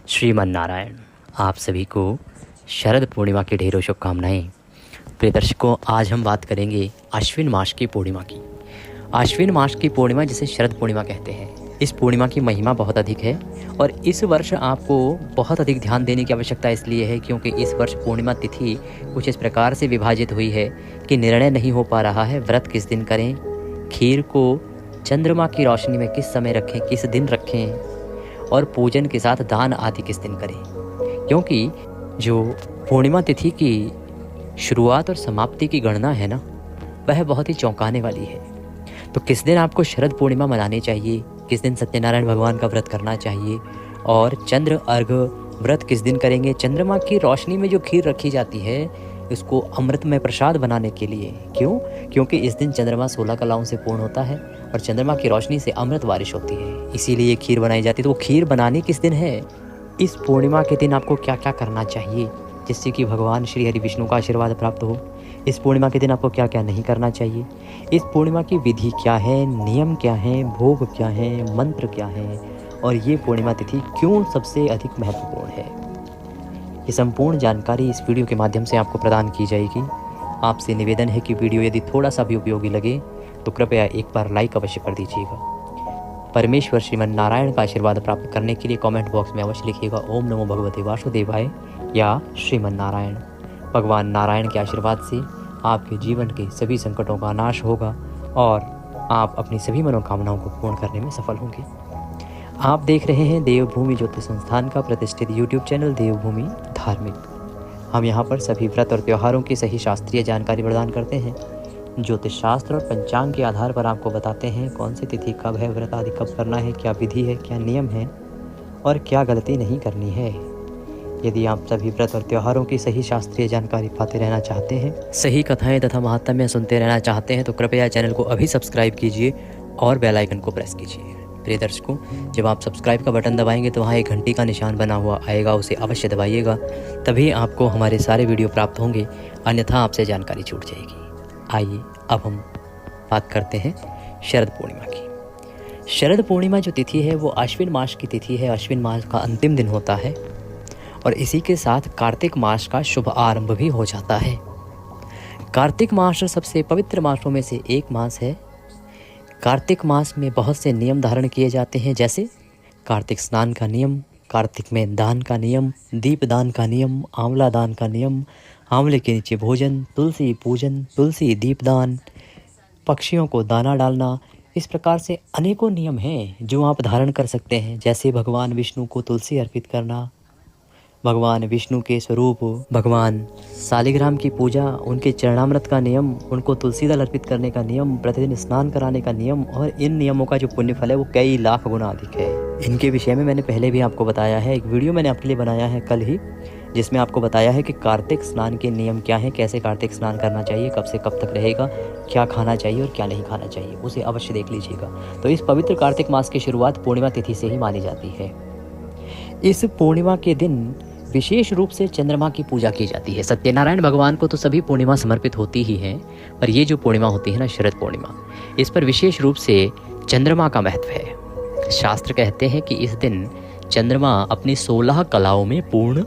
श्रीमन नारायण। आप सभी को शरद पूर्णिमा की ढेरों शुभकामनाएं। प्रिय दर्शकों, आज हम बात करेंगे आश्विन मास की पूर्णिमा की। आश्विन मास की पूर्णिमा जिसे शरद पूर्णिमा कहते हैं, इस पूर्णिमा की महिमा बहुत अधिक है और इस वर्ष आपको बहुत अधिक ध्यान देने की आवश्यकता इसलिए है क्योंकि इस वर्ष पूर्णिमा तिथि कुछ इस प्रकार से विभाजित हुई है कि निर्णय नहीं हो पा रहा है व्रत किस दिन करें, खीर को चंद्रमा की रोशनी में किस समय रखें, किस दिन रखें और पूजन के साथ दान आदि किस दिन करें, क्योंकि जो पूर्णिमा तिथि की शुरुआत और समाप्ति की गणना है ना, वह बहुत ही चौंकाने वाली है। तो किस दिन आपको शरद पूर्णिमा मनानी चाहिए, किस दिन सत्यनारायण भगवान का व्रत करना चाहिए और चंद्र अर्घ व्रत किस दिन करेंगे। चंद्रमा की रोशनी में जो खीर रखी जाती है इसको अमृत में प्रसाद बनाने के लिए, क्यों? क्योंकि इस दिन चंद्रमा 16 कलाओं से पूर्ण होता है और चंद्रमा की रोशनी से अमृत बारिश होती है, इसीलिए खीर बनाई जाती है। तो वो खीर बनानी किस दिन है, इस पूर्णिमा के दिन आपको क्या क्या करना चाहिए जिससे कि भगवान श्री हरि विष्णु का आशीर्वाद प्राप्त हो। इस पूर्णिमा के दिन आपको क्या क्या नहीं करना चाहिए, इस पूर्णिमा की विधि क्या है, नियम क्या है, भोग क्या है, मंत्र क्या है और ये पूर्णिमा तिथि क्यों सबसे अधिक महत्वपूर्ण है, ये संपूर्ण जानकारी इस वीडियो के माध्यम से आपको प्रदान की जाएगी। आपसे निवेदन है कि वीडियो यदि थोड़ा सा भी उपयोगी लगे तो कृपया एक बार लाइक अवश्य कर दीजिएगा। परमेश्वर श्रीमन नारायण का आशीर्वाद प्राप्त करने के लिए कमेंट बॉक्स में अवश्य लिखिएगा ओम नमो भगवते वासुदेवाय या श्रीमन नारायण। भगवान नारायण के आशीर्वाद से आपके जीवन के सभी संकटों का नाश होगा और आप अपनी सभी मनोकामनाओं को पूर्ण करने में सफल होंगे। आप देख रहे हैं देवभूमि ज्योतिष संस्थान का प्रतिष्ठित यूट्यूब चैनल देवभूमि धार्मिक। हम यहाँ पर सभी व्रत और त्योहारों की सही शास्त्रीय जानकारी प्रदान करते हैं। ज्योतिष शास्त्र और पंचांग के आधार पर आपको बताते हैं कौन सी तिथि कब है, व्रत आदि कब करना है, क्या विधि है, क्या नियम है और क्या गलती नहीं करनी है। यदि आप सभी व्रत और त्योहारों की सही शास्त्रीय जानकारी पाते रहना चाहते हैं, सही कथाएं तथा महात्म्य सुनते रहना चाहते हैं तो कृपया चैनल को अभी सब्सक्राइब कीजिए और बेल आइकन को प्रेस कीजिए। प्रिय दर्शकों, जब आप सब्सक्राइब का बटन दबाएंगे तो वहाँ एक घंटी का निशान बना हुआ आएगा, उसे अवश्य दबाइएगा, तभी आपको हमारे सारे वीडियो प्राप्त होंगे, अन्यथा आपसे जानकारी छूट जाएगी। आइए अब हम बात करते हैं शरद पूर्णिमा की। शरद पूर्णिमा जो तिथि है वो आश्विन मास की तिथि है। आश्विन मास का अंतिम दिन होता है और इसी के साथ कार्तिक मास का शुभ आरंभ भी हो जाता है। कार्तिक मास सबसे पवित्र मासों में से एक मास है। कार्तिक मास में बहुत से नियम धारण किए जाते हैं, जैसे कार्तिक स्नान का नियम, कार्तिक में दान का नियम, दीप दान का नियम, आंवला दान का नियम, आंवले के नीचे भोजन, तुलसी पूजन, तुलसी दीपदान, पक्षियों को दाना डालना। इस प्रकार से अनेकों नियम हैं जो आप धारण कर सकते हैं, जैसे भगवान विष्णु को तुलसी अर्पित करना, भगवान विष्णु के स्वरूप भगवान सालिग्राम की पूजा, उनके चरणामृत का नियम, उनको तुलसी दल अर्पित करने का नियम, प्रतिदिन स्नान कराने का नियम और इन नियमों का जो पुण्य फल है वो कई लाख गुना अधिक है। इनके विषय में मैंने पहले भी आपको बताया है, एक वीडियो मैंने आपके लिए बनाया है कल ही, जिसमें आपको बताया है कि कार्तिक स्नान के नियम क्या हैं, कैसे कार्तिक स्नान करना चाहिए, कब से कब तक रहेगा, क्या खाना चाहिए और क्या नहीं खाना चाहिए, उसे अवश्य देख लीजिएगा। तो इस पवित्र कार्तिक मास की शुरुआत पूर्णिमा तिथि से ही मानी जाती है। इस पूर्णिमा के दिन विशेष रूप से चंद्रमा की पूजा की जाती है। सत्यनारायण भगवान को तो सभी पूर्णिमा समर्पित होती ही है, पर ये जो पूर्णिमा होती है ना, शरद पूर्णिमा, इस पर विशेष रूप से चंद्रमा का महत्व है। शास्त्र कहते हैं कि इस दिन चंद्रमा अपनी 16 कलाओं में पूर्ण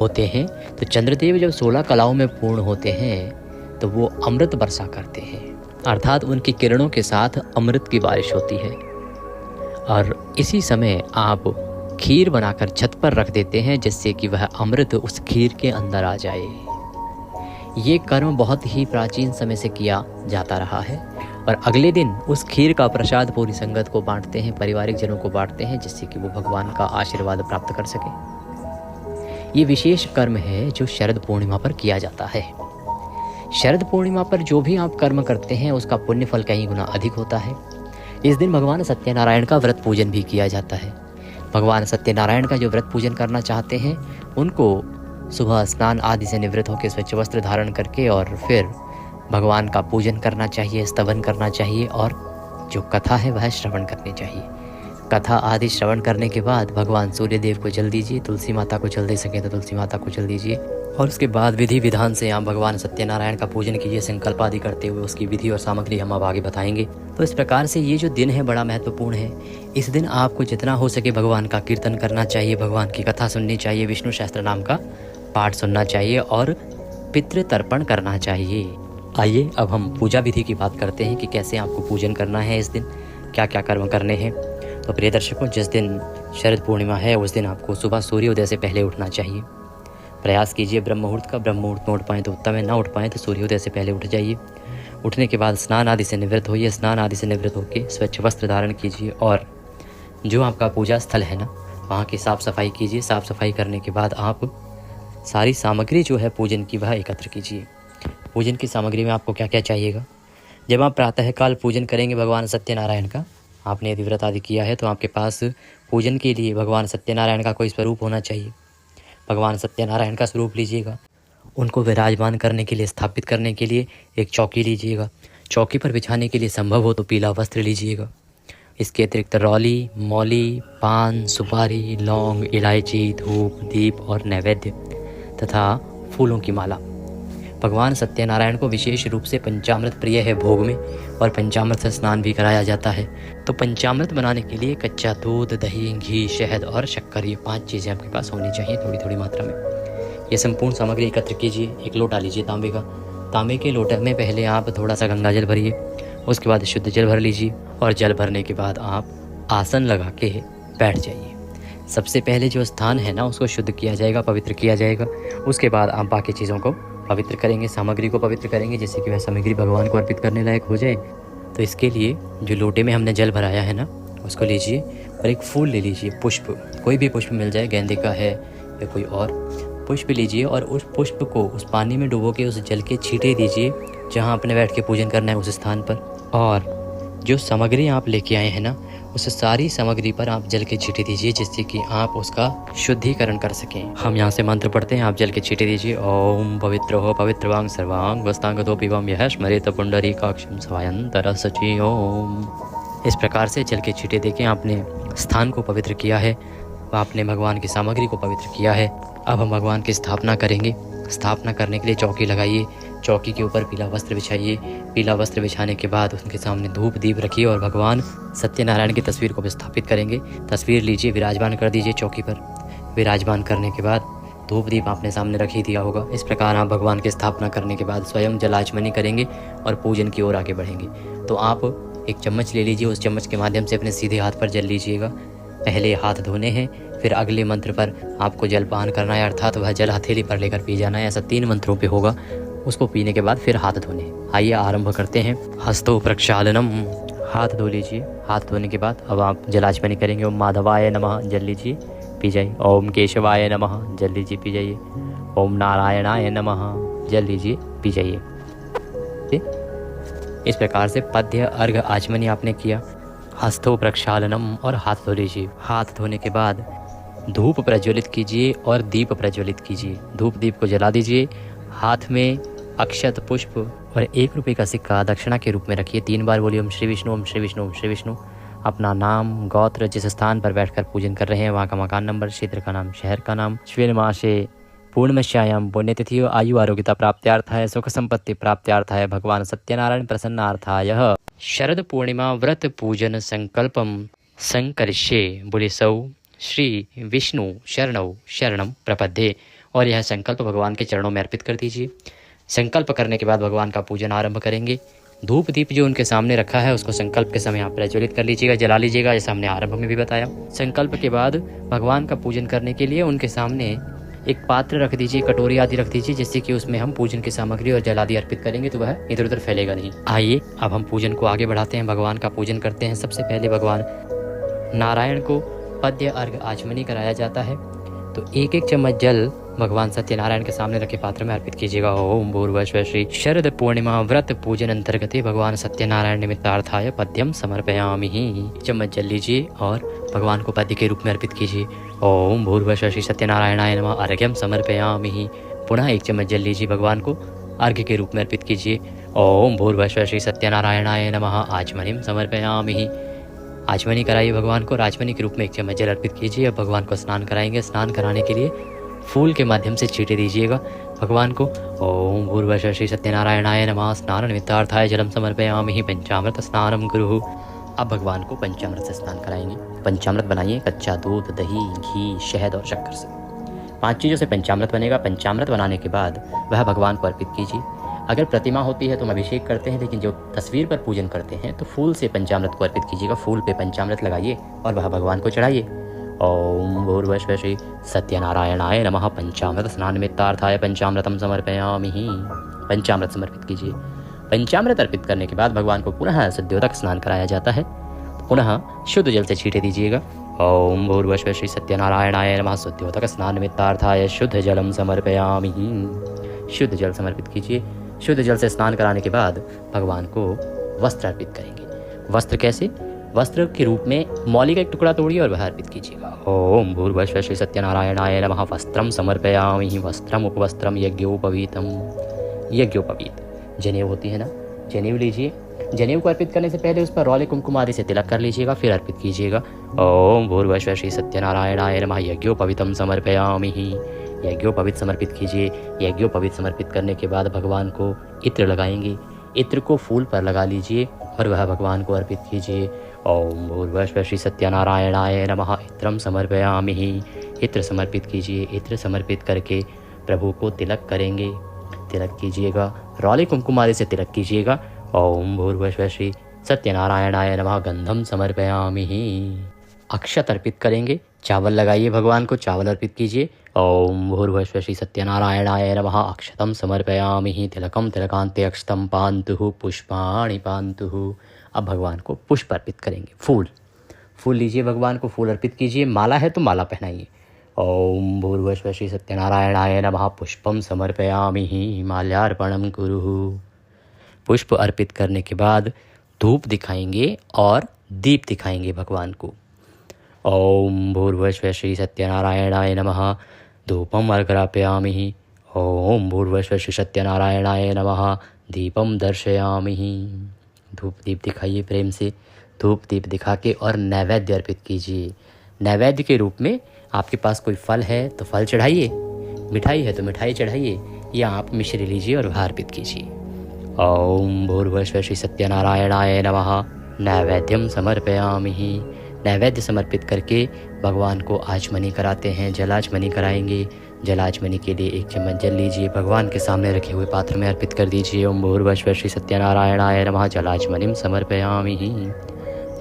होते हैं। तो चंद्रदेव जब 16 कलाओं में पूर्ण होते हैं तो वो अमृत वर्षा करते हैं, अर्थात उनकी किरणों के साथ अमृत की बारिश होती है और इसी समय आप खीर बनाकर छत पर रख देते हैं जिससे कि वह अमृत उस खीर के अंदर आ जाए। ये कर्म बहुत ही प्राचीन समय से किया जाता रहा है और अगले दिन उस खीर का प्रसाद पूरी संगत को बांटते हैं, पारिवारिक जनों को बांटते हैं, जिससे कि वो भगवान का आशीर्वाद प्राप्त कर सके। ये विशेष कर्म है जो शरद पूर्णिमा पर किया जाता है। शरद पूर्णिमा पर जो भी आप कर्म करते हैं उसका पुण्य फल कई गुना अधिक होता है। इस दिन भगवान सत्यनारायण का व्रत पूजन भी किया जाता है। भगवान सत्यनारायण का जो व्रत पूजन करना चाहते हैं उनको सुबह स्नान आदि से निवृत्त होकर स्वच्छ वस्त्र धारण करके और फिर भगवान का पूजन करना चाहिए, स्तवन करना चाहिए और जो कथा है वह श्रवण करनी चाहिए। कथा आदि श्रवण करने के बाद भगवान सूर्यदेव को जल दीजिए, तुलसी माता को जल दे सकें तो तुलसी माता को जल दीजिए और उसके बाद विधि विधान से आप भगवान सत्यनारायण का पूजन कीजिए संकल्प आदि करते हुए। उसकी विधि और सामग्री हम अब आगे बताएंगे। तो इस प्रकार से ये जो दिन है बड़ा महत्वपूर्ण है। इस दिन आपको जितना हो सके भगवान का कीर्तन करना चाहिए, भगवान की कथा सुननी चाहिए, विष्णु सहस्त्र नाम का पाठ सुनना चाहिए और पितृ तर्पण करना चाहिए। आइए अब हम पूजा विधि की बात करते हैं कि कैसे आपको पूजन करना है, इस दिन क्या क्या कर्म करने हैं। तो प्रिय दर्शकों, जिस दिन शरद पूर्णिमा है उस दिन आपको सुबह सूर्योदय से पहले उठना चाहिए। प्रयास कीजिए ब्रह्म मुहूर्त का, ब्रह्म मुहूर्त में उठ पाएँ तो उत्तम है, ना उठ पाएँ तो सूर्योदय से पहले उठ जाइए। उठने के बाद स्नान आदि से निवृत्त होइए। स्नान आदि से निवृत्त होकर स्वच्छ वस्त्र धारण कीजिए और जो आपका पूजा स्थल है ना वहाँ की साफ़ सफाई कीजिए। साफ़ सफाई करने के बाद आप सारी सामग्री जो है पूजन की वह एकत्र कीजिए। पूजन की सामग्री में आपको क्या क्या चाहिएगा। जब आप प्रातःकाल पूजन करेंगे भगवान सत्यनारायण का, आपने यदि व्रत आदि किया है तो आपके पास पूजन के लिए भगवान सत्यनारायण का कोई स्वरूप होना चाहिए। भगवान सत्यनारायण का स्वरूप लीजिएगा। उनको विराजमान करने के लिए, स्थापित करने के लिए एक चौकी लीजिएगा। चौकी पर बिछाने के लिए संभव हो तो पीला वस्त्र लीजिएगा। इसके अतिरिक्त रौली, मौली, पान, सुपारी, लौंग, इलायची, धूप, दीप और नैवेद्य तथा फूलों की माला। भगवान सत्यनारायण को विशेष रूप से पंचामृत प्रिय है भोग में, और पंचामृत से स्नान भी कराया जाता है। तो पंचामृत बनाने के लिए कच्चा दूध, दही, घी, शहद और शक्कर, ये 5 चीज़ें आपके पास होनी चाहिए थोड़ी थोड़ी मात्रा में। ये संपूर्ण सामग्री एकत्र कीजिए। एक लोटा लीजिए तांबे का। तांबे के लोटे में पहले आप थोड़ा सा गंगा जल भरिए, उसके बाद शुद्ध जल भर लीजिए और जल भरने के बाद आप आसन लगा के बैठ जाइए। सबसे पहले जो स्थान है ना उसको शुद्ध किया जाएगा, पवित्र किया जाएगा। उसके बाद आप बाकी चीज़ों को पवित्र करेंगे, सामग्री को पवित्र करेंगे, जिससे कि वह सामग्री भगवान को अर्पित करने लायक हो जाए। तो इसके लिए जो लोटे में हमने जल भराया है ना उसको लीजिए और एक फूल ले लीजिए, पुष्प, कोई भी पुष्प मिल जाए, गेंदे का है या कोई और पुष्प लीजिए और उस पुष्प को उस पानी में डुबो के उस जल के छींटे दीजिए जहाँ आपने बैठ के पूजन करना है उस स्थान पर। और जो सामग्री आप लेके आए हैं ना उस सारी सामग्री पर आप जल के छींटे दीजिए, जिससे कि आप उसका शुद्धिकरण कर सकें। हम यहाँ से मंत्र पढ़ते हैं, आप जल के छींटे दीजिए। ओम पवित्र हो पवित्रवांग सर्वांग वस्तांगतो पिबम यह स्मरेत पुंडरीकाक्षं स्वायंतर सची ओम। इस प्रकार से जल के छींटे देके आपने स्थान को पवित्र किया है, आपने भगवान की सामग्री को पवित्र किया है। अब हम भगवान की स्थापना करेंगे। स्थापना करने के लिए चौकी लगाइए, चौकी के ऊपर पीला वस्त्र बिछाइए। पीला वस्त्र बिछाने के बाद उनके सामने धूप दीप रखिए और भगवान सत्यनारायण की तस्वीर को स्थापित करेंगे। तस्वीर लीजिए, विराजमान कर दीजिए चौकी पर। विराजमान करने के बाद धूप दीप आपने सामने रख ही दिया होगा। इस प्रकार आप भगवान की स्थापना करने के बाद स्वयं जलाचमनी करेंगे और पूजन की ओर आगे बढ़ेंगे। तो आप एक चम्मच ले लीजिए, उस चम्मच के माध्यम से अपने सीधे हाथ पर जल लीजिएगा। पहले हाथ धोने हैं, फिर अगले मंत्र पर आपको जलपान करना है, अर्थात वह जल हथेली पर लेकर पी जाना है। ऐसा 3 मंत्रों पे होगा। उसको पीने के बाद फिर हाथ धोने। आइए आरंभ करते हैं। हस्तो प्रक्षालनम, हाथ धो लीजिए। हाथ धोने के बाद अब आप जलाचमनी करेंगे। ओम माधवाय नमः, जल लीजिए, पी जाइए। ओम केशवाय नमः, जल लीजिए, पी जाइए। ओम नारायणाय नमः, जल लीजिए, पी जाइए। इस प्रकार से पद्य अर्घ आचमनी आपने किया। हस्तो प्रक्षालनम और हाथ धो लीजिए। हाथ धोने के बाद धूप प्रज्वलित कीजिए और दीप प्रज्वलित कीजिए। धूप दीप को जला दीजिए। हाथ में अक्षत, पुष्प और 1 रुपये का सिक्का दक्षिणा के रूप में रखिए। 3 बार बोलिए ओम श्री विष्णु, ओम श्री विष्णु, ओम श्री विष्णु। अपना नाम, गोत्र, जिस स्थान पर बैठकर पूजन कर रहे हैं वहाँ का मकान नंबर, क्षेत्र का नाम, शहर का नाम। श्वेन मासे पूर्णमश्यायाम पुण्यतिथि आयु आरोग्यता प्राप्त्यार्थाय सुख संपत्ति प्राप्त्यार्थाय भगवान सत्यनारायण प्रसन्नार्थाय शरद पूर्णिमा व्रत पूजन संकल्पम संकरिष्ये। बोले सौ श्री विष्णु शरणौ शरणम प्रपद्ये। और यह संकल्प भगवान के चरणों में अर्पित कर दीजिए। संकल्प करने के बाद भगवान का पूजन आरंभ करेंगे। धूप दीप जो उनके सामने रखा है उसको संकल्प के समय आप प्रज्वलित कर लीजिएगा, जला लीजिएगा, जैसा हमने आरंभ में भी बताया। संकल्प के बाद भगवान का पूजन करने के लिए उनके सामने एक पात्र रख दीजिए, कटोरी आदि रख दीजिए, जिससे कि उसमें हम पूजन की सामग्री और जल आदि अर्पित करेंगे तो वह इधर उधर फैलेगा नहीं। आइए अब हम पूजन को आगे बढ़ाते हैं, भगवान का पूजन करते हैं। सबसे पहले भगवान नारायण को पद्य अर्घ आचमनी कराया जाता है। तो 1-1 चम्मच जल भगवान सत्यनारायण के सामने रखे पात्र में अर्पित कीजिएगा। ओम भूर्भुवः श्री शरद पूर्णिमा व्रत पूजन अंतर्गत भगवान सत्यनारायण निमित्तार्थाय पद्यम समर्पयामि। चम्मच जल लीजिए और भगवान को पद्य के रूप में अर्पित कीजिए। ओम भूर्भुवः श्री सत्यनारायणाय नमः अर्घ्यम समर्पयामि। पुनः 1 चम्मच जल लीजिए, भगवान को अर्घ्य के रूप में अर्पित कीजिए। ओम भूर्भुवः श्री सत्यनारायणाय नमः आचमनीम समर्पयामि। आचमनी कराइए भगवान को, आचमनी के रूप में 1 चम्मच जल अर्पित कीजिए। अब भगवान को स्नान कराएंगे। स्नान कराने के लिए फूल के माध्यम से छींटे दीजिएगा। भगवान को ओम भूर्भुवः श्री सत्यनारायणाय नमः स्नान निमित्तार्थाय जलम समर्पयामि पंचामृत स्नानम कुरु। अब भगवान को पंचामृत से स्नान कराएंगे। पंचामृत बनाइए कच्चा दूध, दही, घी, शहद और शक्कर से। 5 चीज़ों से पंचामृत बनेगा। पंचामृत बनाने के बाद वह भगवान को अर्पित कीजिए। अगर प्रतिमा होती है तो हम अभिषेक करते हैं, लेकिन जो तस्वीर पर पूजन करते हैं तो फूल से पंचामृत को अर्पित कीजिएगा। फूल पे पंचामृत लगाइए और वह भगवान को चढ़ाइए। ओम भूर्भुवः श्री सत्यनारायणाय नमः पंचामृत स्नान निमित्तार्थाय पंचामृतम समर्पयामि। पंचामृत समर्पित कीजिए। पंचामृत अर्पित करने के बाद भगवान को पुनः शुद्धोदक स्नान कराया जाता है। पुनः शुद्ध जल से छींटे दीजिएगा। ओम भूर्भुवः श्री सत्यनारायणाय नमः शुद्धोदक स्नान निमित्तार्थाय शुद्ध जलम समर्पयामि। शुद्ध जल समर्पित कीजिए। शुद्ध जल से स्नान कराने के बाद भगवान को वस्त्र अर्पित करेंगे। वस्त्र कैसे? वस्त्र के रूप में मौली का एक टुकड़ा तोड़िए और वह अर्पित कीजिएगा। ओम भूर्भुवः श्री सत्यनारायणाय नमः वस्त्रम समर्पयामि। वस्त्रम उपवस्त्रम यज्ञोपवीतम। यज्ञोपवीत जनेऊ होती है ना, जनेऊ लीजिए। जनेऊ को अर्पित करने से पहले उस पर रौले कुमकुम आदि से तिलक कर लीजिएगा, फिर अर्पित कीजिएगा। ओम भूर्भुवः श्री सत्यनारायणाय नमः यज्ञोपवीतम समर्पयामि। यज्ञोपवीत समर्पित कीजिए। यज्ञोपवीत समर्पित करने के बाद भगवान को इत्र लगाएंगे। इत्र को फूल पर लगा लीजिए और वह भगवान को अर्पित कीजिए। ओम भूर्भुवः श्री सत्यनारायणाय नमः इत्रम समर्पयामि। इत्र समर्पित कीजिए। इत्र समर्पित करके प्रभु को तिलक करेंगे। तिलक कीजिएगा, रौले कुमकुम आदि से तिलक कीजिएगा। ओम भूर्भुवः श्री सत्यनारायणाय नमः गंधम समर्पयामि। अक्षत अर्पित करेंगे। चावल लगाइए, भगवान को चावल अर्पित कीजिए। ओम भूर्भुवः श्री सत्यनारायणाय नमः अक्षतम समर्पयामि। तिलकम तिलकांते अक्षतम पान्तु पुष्पाणि पान्तु। अब भगवान को पुष्प अर्पित करेंगे। फूल लीजिए, भगवान को फूल अर्पित कीजिए। माला है तो माला पहनाइए। ओम भूर्भुवः श्री सत्यनारायणाय नमः पुष्पम समर्पयामि। माल्यार्पणम कुरु। पुष्प अर्पित करने के बाद धूप दिखाएंगे और दीप दिखाएंगे भगवान को। ओम भूर्भुवः श्री सत्यनारायणाय नमः धूपम अर्घ्रापयामि। ओम भूर्भुवः श्री सत्यनारायणाय नमः दीपम दर्शयामि। धूप दीप दिखाइए प्रेम से। धूप दीप दिखा के और नैवेद्य अर्पित कीजिए। नैवेद्य के रूप में आपके पास कोई फल है तो फल चढ़ाइए, मिठाई है तो मिठाई चढ़ाइए, या आप मिश्री लीजिए और वह अर्पित कीजिए। ओम भूर्भुवः श्री सत्यनारायणाय नमः नैवेद्यम समर्पयामि। नैवेद्य समर्पित करके भगवान को आचमनी कराते हैं। जलाचमनी कराएंगे। जलाचमनी के लिए 1 चम्मच जल लीजिए, भगवान के सामने रखे हुए पात्र में अर्पित कर दीजिए। ओम भूर्भुवः श्री सत्यनारायणाय नमः जलाचमनिम समर्पयामि।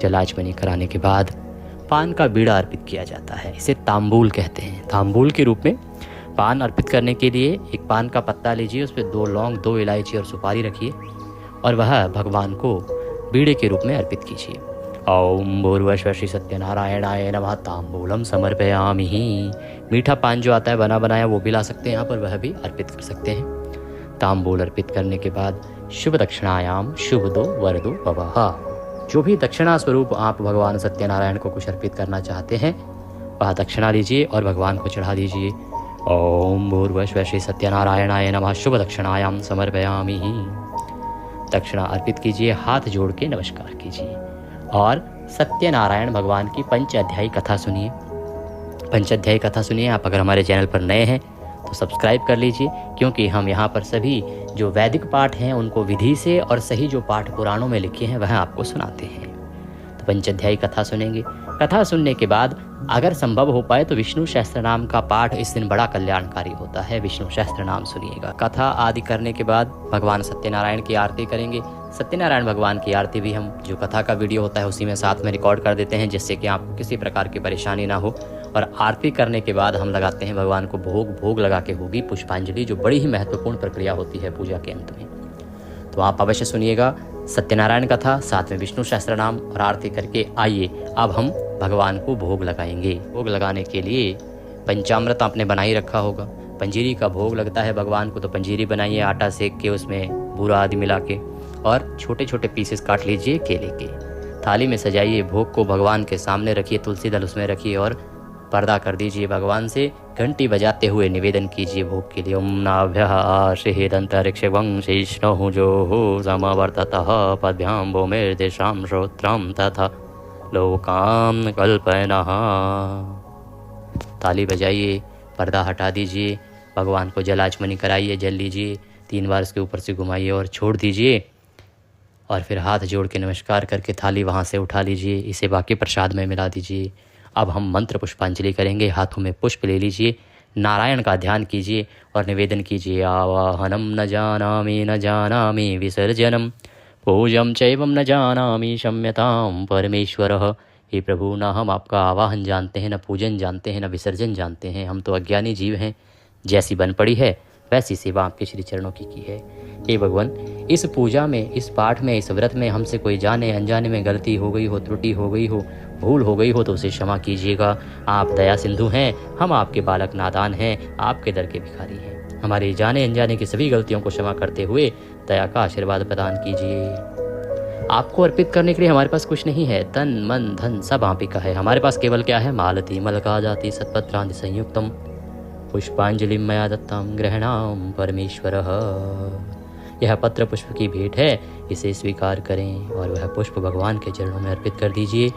जलाचमनी कराने के बाद पान का बीड़ा अर्पित किया जाता है। इसे तांबूल कहते हैं। तांबूल के रूप में पान अर्पित करने के लिए एक पान का पत्ता लीजिए, उस पर 2 लौंग, 2 इलायची और सुपारी रखिए और वह भगवान को बीड़े के रूप में अर्पित कीजिए। ओम भूर्भुवः श्री सत्यनारायणाय नमः तांबूलम समर्पयामि। मीठा पान जो आता है बना बनाया वो भी ला सकते हैं यहाँ पर, वह भी अर्पित कर सकते हैं। तांबूल अर्पित करने के बाद शुभ दक्षिणायाम शुभ दो वरदो भवः। जो भी दक्षिणा स्वरूप आप भगवान सत्यनारायण को कुछ अर्पित करना चाहते हैं वह दक्षिणा लीजिए और भगवान को चढ़ा दीजिए। ओम भूर्भुवः श्री सत्यनारायणाय नमः शुभ दक्षिणायाम समर्पयामि। दक्षिणा अर्पित कीजिए, हाथ जोड़ के नमस्कार कीजिए और सत्यनारायण भगवान की 5 अध्यायी कथा सुनिए। 5 अध्यायी कथा सुनिए। आप अगर हमारे चैनल पर नए हैं तो सब्सक्राइब कर लीजिए, क्योंकि हम यहाँ पर सभी जो वैदिक पाठ हैं उनको विधि से और सही जो पाठ पुराणों में लिखे हैं वह आपको सुनाते हैं। तो 5 अध्यायी कथा सुनेंगे। कथा सुनने के बाद अगर संभव हो पाए तो विष्णु सहस्त्र नाम का पाठ इस दिन बड़ा कल्याणकारी होता है। विष्णु सहस्त्र नाम सुनिएगा। कथा आदि करने के बाद भगवान सत्यनारायण की आरती करेंगे। सत्यनारायण भगवान की आरती भी हम जो कथा का वीडियो होता है उसी में साथ में रिकॉर्ड कर देते हैं, जिससे कि आपको किसी प्रकार की परेशानी ना हो। और आरती करने के बाद हम लगाते हैं भगवान को भोग लगा के होगी पुष्पांजलि, जो बड़ी ही महत्वपूर्ण प्रक्रिया होती है पूजा के अंत में। तो आप अवश्य सुनिएगा सत्यनारायण कथा, साथ में विष्णु सहस्त्र नाम और आरती करके आइए अब हम भगवान को भोग लगाएंगे। भोग लगाने के लिए पंचामृत आपने बना ही रखा होगा। पंजीरी का भोग लगता है भगवान को, तो पंजीरी बनाइए आटा सेक के, उसमें बूरा आदि मिला के, और छोटे छोटे पीसेस काट लीजिए केले के। थाली में सजाइए, भोग को भगवान के सामने रखिए, तुलसी दल उसमें रखिए और पर्दा कर दीजिए। भगवान से घंटी बजाते हुए निवेदन कीजिए भोग के लिए। ओम नाभ्यः आशीर्षेदन्तरिक्षं शिष्णुः जो समवर्ततः पद्भ्यां भूमिर्दिशां श्रोत्रं तथा लोकां कल्पयनः। ताली बजाइए, पर्दा हटा दीजिए, भगवान को जल आचमनी कराइए, जल लीजिए, 3 बार उसके ऊपर से घुमाइए और छोड़ दीजिए। और फिर हाथ जोड़ के नमस्कार करके थाली वहाँ से उठा लीजिए, इसे बाकी प्रसाद में मिला दीजिए। अब हम मंत्र पुष्पांजलि करेंगे। हाथों में पुष्प ले लीजिए, नारायण का ध्यान कीजिए और निवेदन कीजिए। आवाहनम न जानामि विसर्जनम पूजम चैवम न जानामि क्षम्यताम परमेश्वरः। हे प्रभु, ना हम आपका आवाहन जानते हैं, न पूजन जानते हैं, न विसर्जन जानते हैं। हम तो अज्ञानी जीव हैं। जैसी बन पड़ी है वैसी सेवा आपके श्री चरणों की है। हे भगवान, इस पूजा में, इस पाठ में, इस व्रत में हमसे कोई जाने अनजाने में गलती हो गई हो, त्रुटि हो गई हो, भूल हो गई हो तो उसे क्षमा कीजिएगा। आप दया सिंधु हैं, हम आपके बालक नादान हैं, आपके दर के भिखारी हैं। हमारे जाने अनजाने की सभी गलतियों को क्षमा करते हुए दया का आशीर्वाद प्रदान कीजिए। आपको अर्पित करने के लिए हमारे पास कुछ नहीं है। तन मन धन सब आप ही का है। हमारे पास केवल क्या है? मालती मलका जाति सत्पत्रांति संयुक्तम पुष्पांजलि मया दत्तम ग्रहणाम परमेश्वरः। यह पत्र पुष्प की भेंट है, इसे स्वीकार करें और वह पुष्प भगवान के चरणों में अर्पित कर दीजिए।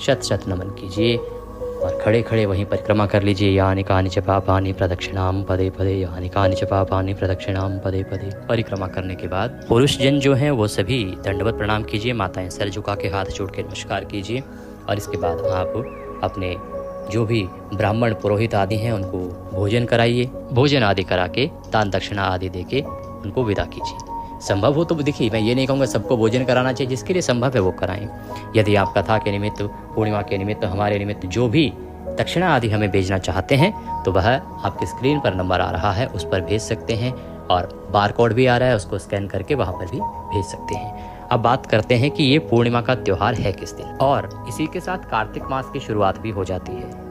शत शत नमन कीजिए और खड़े खड़े वहीं परिक्रमा कर लीजिए। यानि कानि च पापानि प्रदक्षिणाम पदे पदे, यानि कानि च पापानि प्रदक्षिणाम पदे पदे। परिक्रमा करने के बाद पुरुष जन जो हैं वो सभी दंडवत प्रणाम कीजिए। माताएं सर झुका के हाथ जोड़ के नमस्कार कीजिए। और इसके बाद आप अपने जो भी ब्राह्मण पुरोहित आदि हैं उनको भोजन कराइए। भोजन आदि करा के दान दक्षिणा आदि दे के उनको विदा कीजिए। संभव हो तो देखिए, मैं ये नहीं कहूँगा सबको भोजन कराना चाहिए, जिसके लिए संभव है वो कराएं। यदि आप कथा के निमित्त, पूर्णिमा के निमित्त, हमारे निमित्त जो भी दक्षिणा आदि हमें भेजना चाहते हैं तो वह आपके स्क्रीन पर नंबर आ रहा है, उस पर भेज सकते हैं। और बार कोड भी आ रहा है, उसको स्कैन करके वहाँ पर भी भेज सकते हैं। अब बात करते हैं कि ये पूर्णिमा का त्यौहार है किस दिन, और इसी के साथ कार्तिक मास की शुरुआत भी हो जाती है।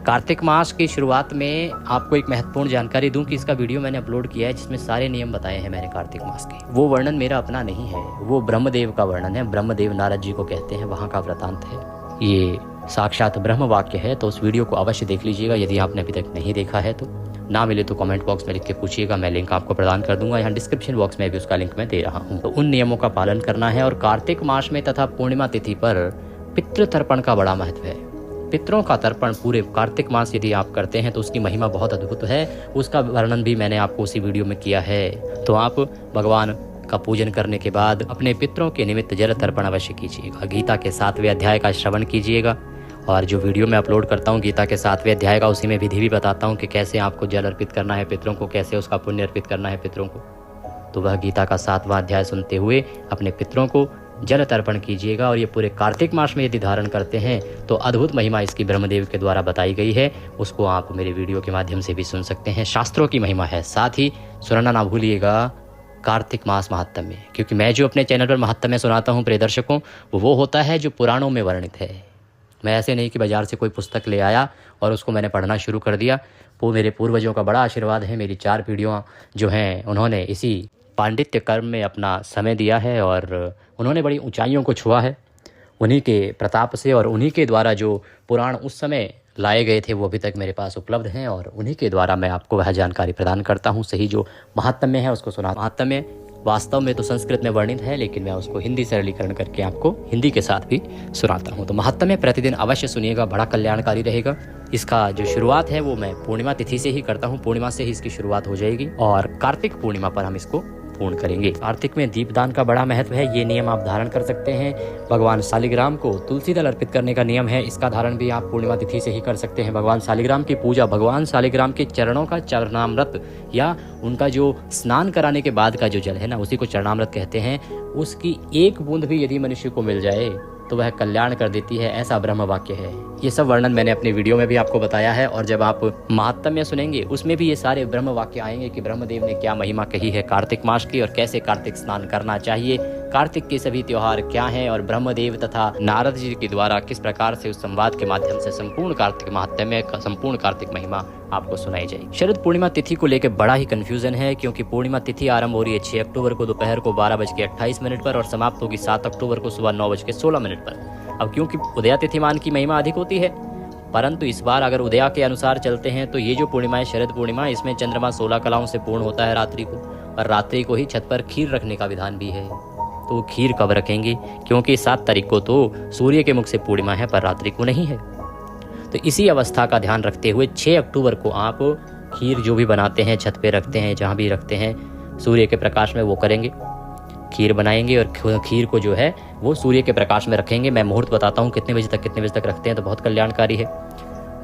कार्तिक मास की शुरुआत में आपको एक महत्वपूर्ण जानकारी दूं कि इसका वीडियो मैंने अपलोड किया है जिसमें सारे नियम बताए हैं मैंने कार्तिक मास के। वो वर्णन मेरा अपना नहीं है, वो ब्रह्मदेव का वर्णन है। ब्रह्मदेव नारद जी को कहते हैं, वहाँ का वृतांत है। ये साक्षात ब्रह्म वाक्य है, तो उस वीडियो को अवश्य देख लीजिएगा। यदि आपने अभी तक नहीं देखा है तो ना मिले तो कमेंट बॉक्स में लिख के पूछिएगा, मैं लिंक आपको प्रदान कर दूंगा। यहाँ डिस्क्रिप्शन बॉक्स में भी उसका लिंक मैं दे रहा हूँ। तो उन नियमों का पालन करना है। और कार्तिक मास में तथा पूर्णिमा तिथि पर पितृ तर्पण का बड़ा महत्व है। पितरों का तर्पण पूरे कार्तिक मास यदि आप करते हैं तो उसकी महिमा बहुत अद्भुत है। उसका वर्णन भी मैंने आपको उसी वीडियो में किया है। तो आप भगवान का पूजन करने के बाद अपने पितरों के निमित्त जल तर्पण अवश्य कीजिएगा। गीता के 7वें अध्याय का श्रवण कीजिएगा। और जो वीडियो मैं अपलोड करता हूँ गीता के 7वें अध्याय का, उसी में विधि भी बताता हूँ कि कैसे आपको जल अर्पित करना है पितरों को, कैसे उसका पुण्य अर्पित करना है पितरों को। तो वह गीता का 7वां अध्याय सुनते हुए अपने पितरों को जल तर्पण कीजिएगा। और ये पूरे कार्तिक मास में यदि धारण करते हैं तो अद्भुत महिमा इसकी ब्रह्मदेव के द्वारा बताई गई है। उसको आप मेरे वीडियो के माध्यम से भी सुन सकते हैं। शास्त्रों की महिमा है। साथ ही सुनना ना भूलिएगा कार्तिक मास महात्म्य, क्योंकि मैं जो अपने चैनल पर महात्म्य सुनाता हूँ प्रिय दर्शकों, वो होता है जो पुराणों में वर्णित है। मैं ऐसे नहीं कि बाजार से कोई पुस्तक ले आया और उसको मैंने पढ़ना शुरू कर दिया। वो मेरे पूर्वजों का बड़ा आशीर्वाद है। मेरी 4 पीढ़ियाँ जो हैं उन्होंने इसी पांडित्य कर्म में अपना समय दिया है और उन्होंने बड़ी ऊंचाइयों को छुआ है। उन्हीं के प्रताप से और उन्हीं के द्वारा जो पुराण उस समय लाए गए थे वो अभी तक मेरे पास उपलब्ध हैं और उन्हीं के द्वारा मैं आपको वह जानकारी प्रदान करता हूँ। सही जो महात्म्य है उसको सुना। महात्म्य वास्तव में तो संस्कृत में वर्णित है, लेकिन मैं उसको हिंदी सरलीकरण करके आपको हिंदी के साथ भी सुनाता हूँ। तो महात्म्य प्रतिदिन अवश्य सुनिएगा, बड़ा कल्याणकारी रहेगा। इसका जो शुरुआत है वो मैं पूर्णिमा तिथि से ही करता हूँ। पूर्णिमा से ही इसकी शुरुआत हो जाएगी और कार्तिक पूर्णिमा पर हम इसको पूर्ण करेंगे। कार्तिक में दीपदान का बड़ा महत्व है। ये नियम आप धारण कर सकते हैं। भगवान शालिग्राम को तुलसी दल अर्पित करने का नियम है, इसका धारण भी आप पूर्णिमा तिथि से ही कर सकते हैं। भगवान शालिग्राम की पूजा, भगवान शालिग्राम के चरणों का चरणामृत या उनका जो स्नान कराने के बाद का जो जल है ना, उसी को चरणामृत कहते हैं। उसकी एक बूंद भी यदि मनुष्य को मिल जाए तो वह कल्याण कर देती है, ऐसा ब्रह्म वाक्य है। ये सब वर्णन मैंने अपने वीडियो में भी आपको बताया है। और जब आप महात्म्य सुनेंगे उसमें भी ये सारे ब्रह्म वाक्य आएंगे कि ब्रह्मदेव ने क्या महिमा कही है कार्तिक मास की और कैसे कार्तिक स्नान करना चाहिए, कार्तिक के सभी त्योहार क्या हैं और ब्रह्मदेव तथा नारद जी के द्वारा किस प्रकार से उस संवाद के माध्यम से संपूर्ण कार्तिक महात्म्य, संपूर्ण कार्तिक महिमा आपको सुनाई जाएगी। शरद पूर्णिमा तिथि को लेकर बड़ा ही कंफ्यूजन है, क्योंकि पूर्णिमा तिथि आरंभ हो रही है 6 अक्टूबर को दोपहर को 12:28 पर और समाप्त होगी 7 अक्टूबर को सुबह 9:16 पर। अब क्योंकि उदया तिथिमान की महिमा अधिक होती है, परंतु इस बार अगर उदया के अनुसार चलते हैं तो ये जो पूर्णिमा है शरद पूर्णिमा, इसमें चंद्रमा 16 कलाओं से पूर्ण होता है रात्रि को, और रात्रि को ही छत पर खीर रखने का विधान भी है। तो खीर कब रखेंगे, क्योंकि 7 तारीख को तो सूर्य के मुख से पूर्णिमा है पर रात्रि को नहीं है। तो इसी अवस्था का ध्यान रखते हुए 6 अक्टूबर को आप खीर जो भी बनाते हैं, छत पे रखते हैं, जहाँ भी रखते हैं, सूर्य के प्रकाश में वो करेंगे, खीर बनाएंगे और खीर को जो है वो सूर्य के प्रकाश में रखेंगे। मैं मुहूर्त बताता हूँ कितने बजे तक रखते हैं, तो बहुत कल्याणकारी है।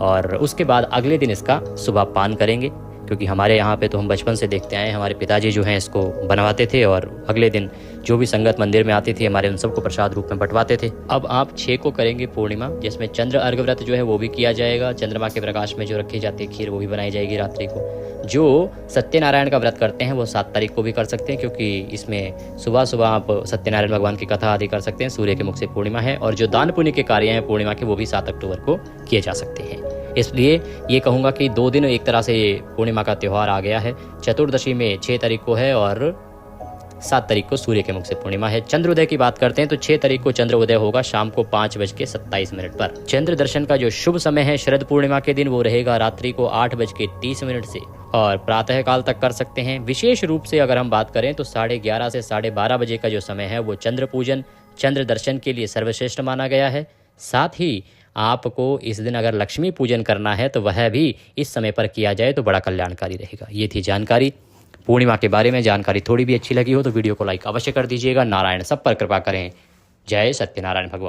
और उसके बाद अगले दिन इसका सुबह पान करेंगे, क्योंकि हमारे यहाँ पे तो हम बचपन से देखते आए हैं, हमारे पिताजी जो हैं इसको बनवाते थे और अगले दिन जो भी संगत मंदिर में आती थी हमारे, उन सबको प्रसाद रूप में बंटवाते थे। अब आप 6 को करेंगे पूर्णिमा, जिसमें चंद्र अर्घ व्रत जो है वो भी किया जाएगा। चंद्रमा के प्रकाश में जो रखी जाती है खीर वो भी बनाई जाएगी रात्रि को। जो सत्यनारायण का व्रत करते हैं वो 7 तारीख को भी कर सकते हैं, क्योंकि इसमें सुबह सुबह आप सत्यनारायण भगवान की कथा आदि कर सकते हैं। सूर्य के मुख से पूर्णिमा है। और जो दान पुण्य के कार्य हैं पूर्णिमा के, वो भी 7 अक्टूबर को किए जा सकते हैं। इसलिए ये कहूँगा कि 2 दिन एक तरह से पूर्णिमा का त्यौहार आ गया है। चतुर्दशी में 6 तारीख को है और 7 तारीख को सूर्य के मुख से पूर्णिमा है। चंद्रोदय की बात करते हैं तो 6 तारीख को चंद्रोदय होगा शाम को 5:27 पर। चंद्र दर्शन का जो शुभ समय है शरद पूर्णिमा के दिन वो रहेगा रात्रि को 8:30 से और प्रातः काल तक कर सकते हैं। विशेष रूप से अगर हम बात करें तो 11:30 से 12:30 बजे का जो समय है वो चंद्र पूजन, चंद्र दर्शन के लिए सर्वश्रेष्ठ माना गया है। साथ ही आपको इस दिन अगर लक्ष्मी पूजन करना है तो वह भी इस समय पर किया जाए तो बड़ा कल्याणकारी रहेगा। ये थी जानकारी पूर्णिमा के बारे में। जानकारी थोड़ी भी अच्छी लगी हो तो वीडियो को लाइक अवश्य कर दीजिएगा। नारायण सब पर कृपा करें। जय सत्यनारायण भगवान।